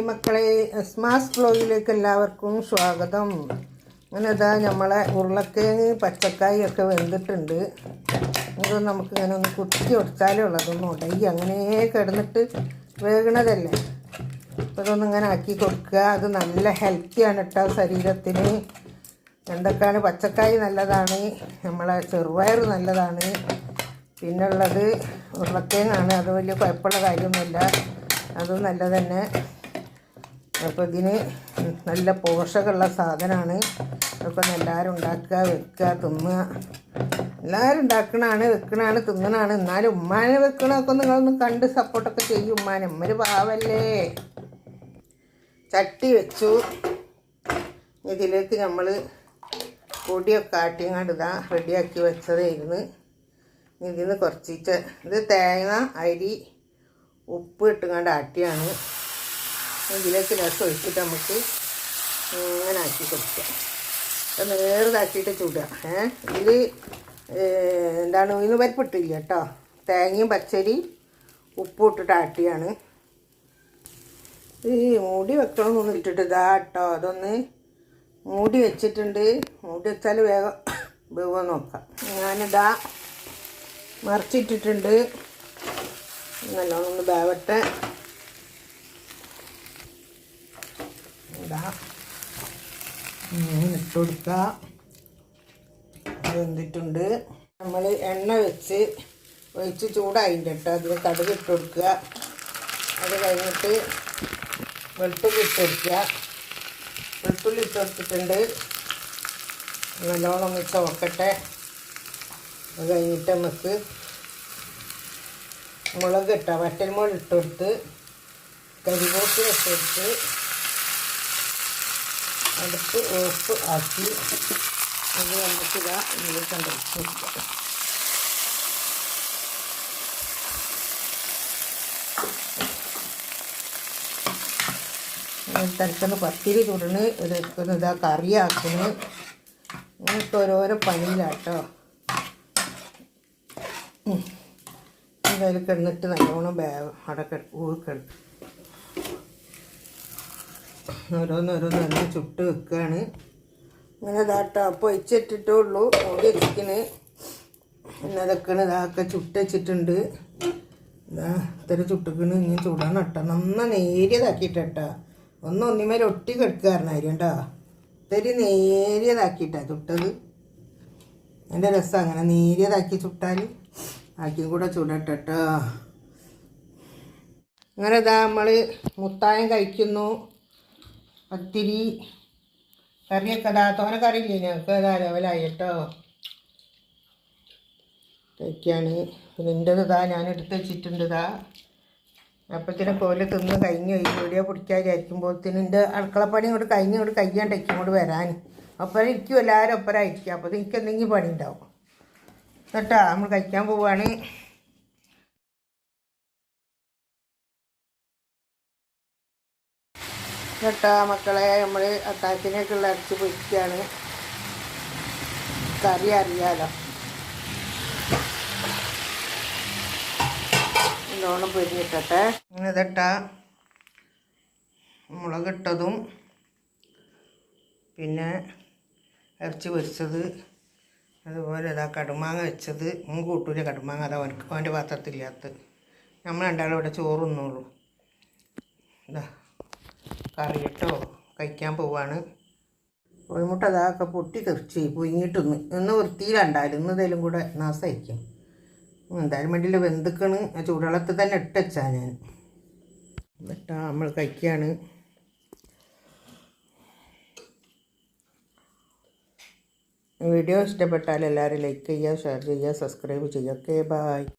Hi മക്കളെ, സ്മാസ് ബ്ലോഗിലേക്ക് എല്ലാവർക്കും സ്വാഗതം. അങ്ങനെ ഇതാ നമ്മളെ ഉരുളക്കിഴങ്ങ് പച്ചക്കായി ഒക്കെ വെന്തിട്ടുണ്ട്. ഇത് നമുക്കിങ്ങനെ ഒന്ന് കുത്തി കൊടുത്താലേ ഉള്ളതൊന്നും ഉടയി അങ്ങനെ കിടന്നിട്ട് വേകണതല്ലേ. അപ്പോൾ ഇതൊന്നും ഇങ്ങനെ ആക്കി കൊടുക്കുക. അത് നല്ല ഹെൽത്തിയാണ് കേട്ടോ ശരീരത്തിന്. എന്തൊക്കെയാണ് പച്ചക്കായി നല്ലതാണ്, നമ്മളെ ചെറുപയർ നല്ലതാണ്, പിന്നുള്ളത് ഉരുളക്കിഴങ്ങാണ്. അത് വലിയ കുഴപ്പമുള്ള കാര്യമൊന്നുമില്ല, അതും നല്ലത് തന്നെ. അപ്പോൾ ഇതിന് നല്ല പോഷകമുള്ള സാധനമാണ്. അപ്പോൾ എല്ലാവരും ഉണ്ടാക്കുക, വെക്കുക, തിന്നുക. എല്ലാവരും ഉണ്ടാക്കണതാണ്, വെക്കണതാണ്, തിന്നണതാണ്. എന്നാലും ഉമ്മാനെ വെക്കണമൊക്കെ നിങ്ങളൊന്ന് കണ്ട് സപ്പോർട്ടൊക്കെ ചെയ്യും. ഉമ്മാനെ ഉമ്മര് പാവല്ലേ. ചട്ടി വെച്ചു. ഇതിലേക്ക് നമ്മൾ പൊടിയൊക്കെ ആട്ടിങ്ങാണ്ട് ഇതാ റെഡിയാക്കി വെച്ചതായിരുന്നു. ഇതിന് കുറച്ചിട്ട് ഇത് തേങ്ങ, അരി, ഉപ്പ് ഇട്ടുകൊണ്ട് ആട്ടിയാണ്. ഇതിലേക്ക് രസം ഒഴിച്ചിട്ട് നമുക്ക് ഇങ്ങനെ ആക്കി കൊടുക്കുക. അത് നേർതാക്കിയിട്ട് ചൂടുക. ഇതിൽ എന്താണ് ഉഴുന്ന് പരിപ്പിട്ടില്ല കേട്ടോ. തേങ്ങയും പച്ചരി ഉപ്പും ഇട്ടിട്ട് ആട്ടിയാണ്. ഈ മൂടി വെക്കണമെന്നൊന്നും ഇട്ടിട്ട് ഇതാ കേട്ടോ. അതൊന്ന് മൂടി വെച്ചിട്ടുണ്ട്. മൂടി വെച്ചാൽ വേഗം വേഗം നോക്കാം. ഞാനിതാ മറിച്ചിട്ടിട്ടുണ്ട്. നല്ലോണം ഒന്ന് വേവട്ടെ. ഇതാ ഇട്ട് കൊടുക്കുക. വെന്തിട്ടുണ്ട്. നമ്മൾ എണ്ണ വെച്ച് ഒഴിച്ച് ചൂടായിട്ടുണ്ട് കേട്ടോ. അതിൽ കടുക് ഇട്ട് കൊടുക്കുക. അത് കഴിഞ്ഞിട്ട് വെളുത്തുള്ളി ഇട്ട് കൊടുക്കുക. വെളുത്തുള്ളി ഇട്ട് കൊടുത്തിട്ടുണ്ട്. നല്ലോണം ഒന്ന് ചുവക്കട്ടെ. അത് കഴിഞ്ഞിട്ട് നമുക്ക് മുളക് ഇട്ടാൽ വറ്റൽമുളക് ഇട്ട് കൊടുത്ത് കരിവേപ്പില ഇട്ട് കൊടുത്ത് അടുപ്പ് ഓഫ് ആക്കി അത് നമുക്ക് ഇതാ ഇതിൽ കണ്ടിരിക്കാം. തരക്കുന്ന പത്തിരി ചുടണ് എടുക്കുന്ന ഇതാ കറിയാക്കുന്നു. ഇങ്ങനത്തെ ഓരോരോ പണിയിലാട്ടോ. എന്തായാലും കിടന്നിട്ട് നല്ലോണം അടക്ക ഊക്കെടുക്കും. ഓരോന്നോരോന്ന് ചുട്ട് വെക്കുകയാണ്. ഇങ്ങനെ ഇതാട്ടോ. അപ്പോൾ ഒഴിച്ചിട്ടിട്ടേ ഉള്ളൂ. മൂടി വെച്ചിന്. പിന്നെ അതൊക്കെ ഇതാക്കെ ചുട്ട് വെച്ചിട്ടുണ്ട്. ഇതാ ഇത്ര ചുട്ടിക്കണ്. ഇനി ചൂടാണ് കേട്ടോ. നന്ന നേരിയതാക്കിയിട്ടാ. ഒന്നിമേൽ ഒട്ടി കിടക്കാറുണ്ടായിരുന്നു കേട്ടോ. ഇത്തിരി നേരിയതാക്കിയിട്ടാണ് ചുട്ടത്. എൻ്റെ രസം അങ്ങനെ നേരിയതാക്കി ചുട്ടാൽ ആക്കിയും കൂടെ ചുടട്ടെ കേട്ടോ. അങ്ങനെ ഇതാ നമ്മൾ മുത്തായം കഴിക്കുന്നു. പത്തിരി കറിയൊക്കെ ഇതാ തോനെ കറിയില്ലേ ഞങ്ങൾക്ക് ഇതാ ലെവലായി കേട്ടോ. കഴിക്കാണ്. പിന്നെ എൻ്റെ ഇതാ ഞാൻ എടുത്ത് വെച്ചിട്ടുണ്ട്. ഇതാ അപ്പത്തിനെ കോല് തിന്ന് കഴിഞ്ഞു. ഈ വീഡിയോ പിടിക്കാൻ വിചാരിക്കുമ്പോഴത്തേനും എൻ്റെ അടുക്കളപ്പണി ഇങ്ങോട്ട് കഴിഞ്ഞ് കഴിയാണ്ടേക്കും ഇങ്ങോട്ട് വരാൻ. ഒപ്പരം ഇരിക്കും, എല്ലാവരും ഒപ്പരമായിരിക്കും. അപ്പോൾ എനിക്ക് എന്തെങ്കിലും പണി ഉണ്ടാവും കേട്ടോ. നമ്മൾ കഴിക്കാൻ പോവുകയാണ് കേട്ടോ മക്കളെ. നമ്മൾ അത്താഴത്തിനേക്കുള്ള അരച്ച് പൊരിക്കുകയാണ്. കറി അറിയാലോ. നല്ലോണം പൊരിഞ്ഞിട്ടെ. ഇങ്ങനെ ഇതട്ടാ മുളകിട്ടതും പിന്നെ ഇറച്ചി പൊരിച്ചത്, അതുപോലെ ഇതാ കടുമാങ്ങ വെച്ചത്. കൂട്ടൂല കടുമാങ്ങ. അതാ അവൻ്റെ പാത്രത്തില്ലാത്ത. നമ്മൾ രണ്ടാളും ഇവിടെ ചോറ് തിന്നോളൂ. ഇതാ കറി കേട്ടോ. കഴിക്കാൻ പോവാണ്. കോഴിമുട്ട അതൊക്കെ പൊട്ടി തെറിച്ച് പൊയിങ്ങിട്ടൊന്ന് ഇന്ന് വൃത്തിയിലുണ്ടായാലും ഇന്നതേലും കൂടെ നാശമായിരിക്കും. എന്തായാലും വേണ്ടിയില്ല. വെന്തിക്കണ്. ആ ചൂടുവെള്ളത്തിൽ തന്നെ ഇട്ടുവെച്ചാ ഞാൻ എന്നിട്ടാ നമ്മൾ കഴിക്കുകയാണ്. വീഡിയോ ഇഷ്ടപ്പെട്ടാൽ എല്ലാവരും ലൈക്ക് ചെയ്യുക, ഷെയർ ചെയ്യുക, സബ്സ്ക്രൈബ് ചെയ്യുക. Okay, by.